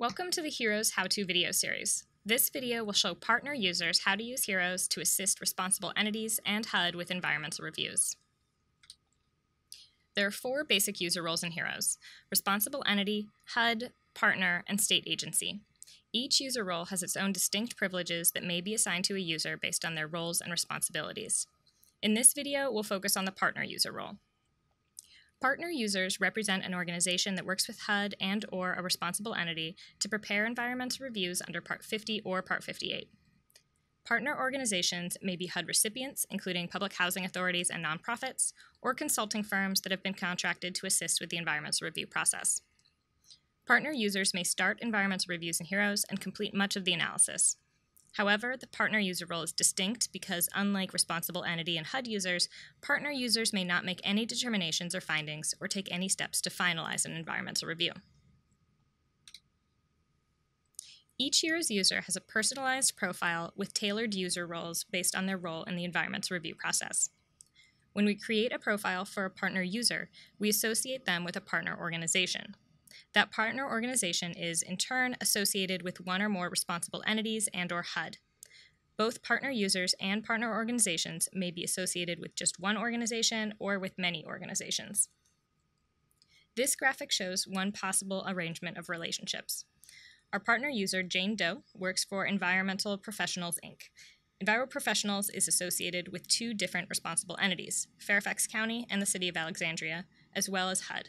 Welcome to the HEROS how-to video series. This video will show partner users how to use HEROS to assist responsible entities and HUD with environmental reviews. There are 4 basic user roles in HEROS: responsible entity, HUD, partner, and state agency. Each user role has its own distinct privileges that may be assigned to a user based on their roles and responsibilities. In this video, we'll focus on the partner user role. Partner users represent an organization that works with HUD and/or a responsible entity to prepare environmental reviews under Part 50 or Part 58. Partner organizations may be HUD recipients, including public housing authorities and nonprofits, or consulting firms that have been contracted to assist with the environmental review process. Partner users may start environmental reviews in HEROS and complete much of the analysis. However, the partner user role is distinct because, unlike responsible entity and HUD users, partner users may not make any determinations or findings or take any steps to finalize an environmental review. Each HEROS user has a personalized profile with tailored user roles based on their role in the environmental review process. When we create a profile for a partner user, we associate them with a partner organization. That partner organization is, in turn, associated with one or more responsible entities and/or HUD. Both partner users and partner organizations may be associated with just one organization or with many organizations. This graphic shows one possible arrangement of relationships. Our partner user, Jane Doe, works for Environmental Professionals, Inc. Enviro Professionals is associated with 2 different responsible entities, Fairfax County and the City of Alexandria, as well as HUD.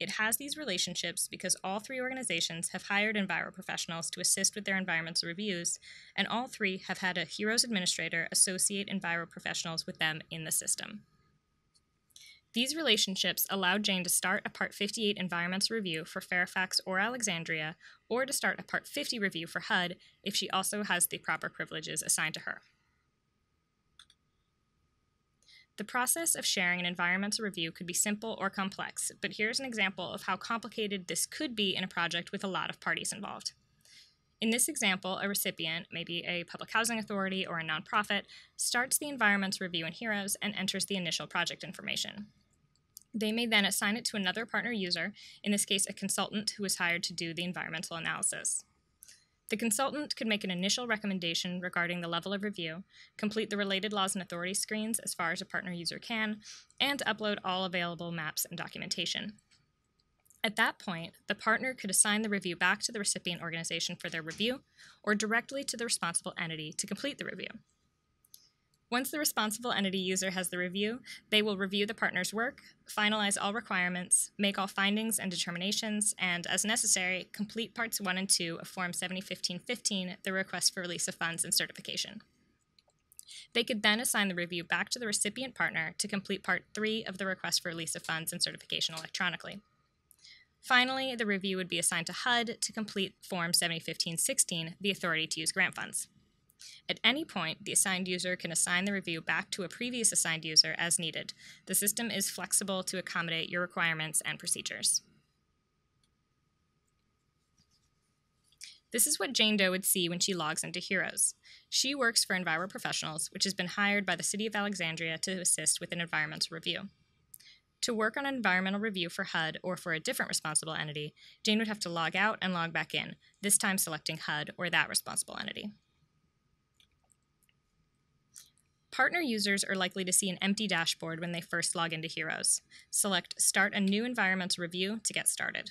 It has these relationships because all 3 organizations have hired Enviro professionals to assist with their environmental reviews, and all 3 have had a HEROS administrator associate Enviro professionals with them in the system. These relationships allowed Jane to start a Part 58 environmental review for Fairfax or Alexandria, or to start a Part 50 review for HUD if she also has the proper privileges assigned to her. The process of sharing an environmental review could be simple or complex, but here's an example of how complicated this could be in a project with a lot of parties involved. In this example, a recipient, maybe a public housing authority or a nonprofit, starts the environmental review in HEROS and enters the initial project information. They may then assign it to another partner user, in this case a consultant who is hired to do the environmental analysis. The consultant could make an initial recommendation regarding the level of review, complete the related laws and authorities screens as far as a partner user can, and upload all available maps and documentation. At that point, the partner could assign the review back to the recipient organization for their review, or directly to the responsible entity to complete the review. Once the responsible entity user has the review, they will review the partner's work, finalize all requirements, make all findings and determinations, and, as necessary, complete Parts 1 and 2 of Form 7015-15, the request for release of funds and certification. They could then assign the review back to the recipient partner to complete Part 3 of the request for release of funds and certification electronically. Finally, the review would be assigned to HUD to complete Form 7015-16, the authority to use grant funds. At any point, the assigned user can assign the review back to a previous assigned user as needed. The system is flexible to accommodate your requirements and procedures. This is what Jane Doe would see when she logs into HEROS. She works for Enviro Professionals, which has been hired by the City of Alexandria to assist with an environmental review. To work on an environmental review for HUD or for a different responsible entity, Jane would have to log out and log back in, this time selecting HUD or that responsible entity. Partner users are likely to see an empty dashboard when they first log into HEROS. Select Start a New Environmental Review to get started.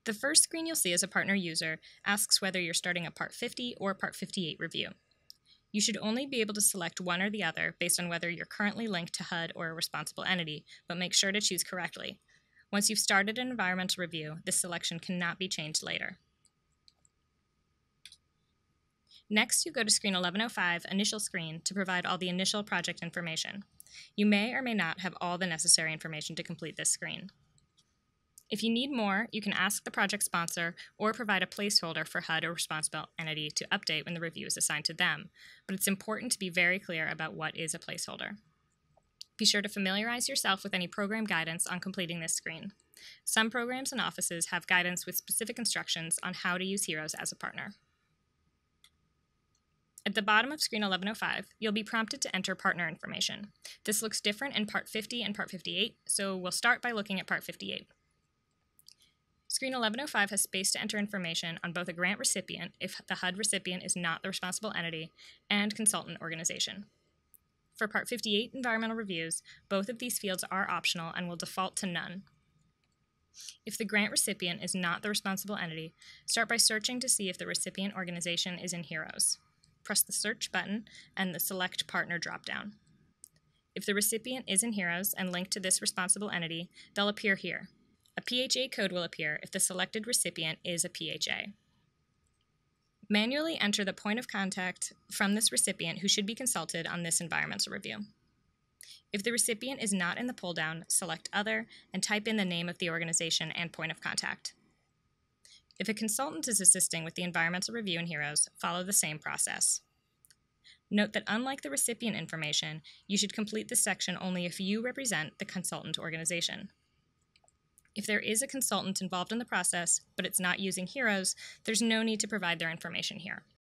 The first screen you'll see as a partner user asks whether you're starting a Part 50 or Part 58 review. You should only be able to select one or the other based on whether you're currently linked to HUD or a responsible entity, but make sure to choose correctly. Once you've started an environmental review, this selection cannot be changed later. Next, you go to screen 1105, Initial Screen, to provide all the initial project information. You may or may not have all the necessary information to complete this screen. If you need more, you can ask the project sponsor or provide a placeholder for HUD or responsible entity to update when the review is assigned to them, but it's important to be very clear about what is a placeholder. Be sure to familiarize yourself with any program guidance on completing this screen. Some programs and offices have guidance with specific instructions on how to use HEROS as a partner. At the bottom of screen 1105, you'll be prompted to enter partner information. This looks different in Part 50 and Part 58, so we'll start by looking at Part 58. Screen 1105 has space to enter information on both a grant recipient, if the HUD recipient is not the responsible entity, and consultant organization. For Part 58 environmental reviews, both of these fields are optional and will default to none. If the grant recipient is not the responsible entity, start by searching to see if the recipient organization is in HEROS. Press the Search button and the Select Partner dropdown. If the recipient is in HEROS and linked to this responsible entity, they'll appear here. A PHA code will appear if the selected recipient is a PHA. Manually enter the point of contact from this recipient who should be consulted on this environmental review. If the recipient is not in the pull-down, select Other and type in the name of the organization and point of contact. If a consultant is assisting with the environmental review in HEROS, follow the same process. Note that unlike the recipient information, you should complete this section only if you represent the consultant organization. If there is a consultant involved in the process, but it's not using HEROS, there's no need to provide their information here.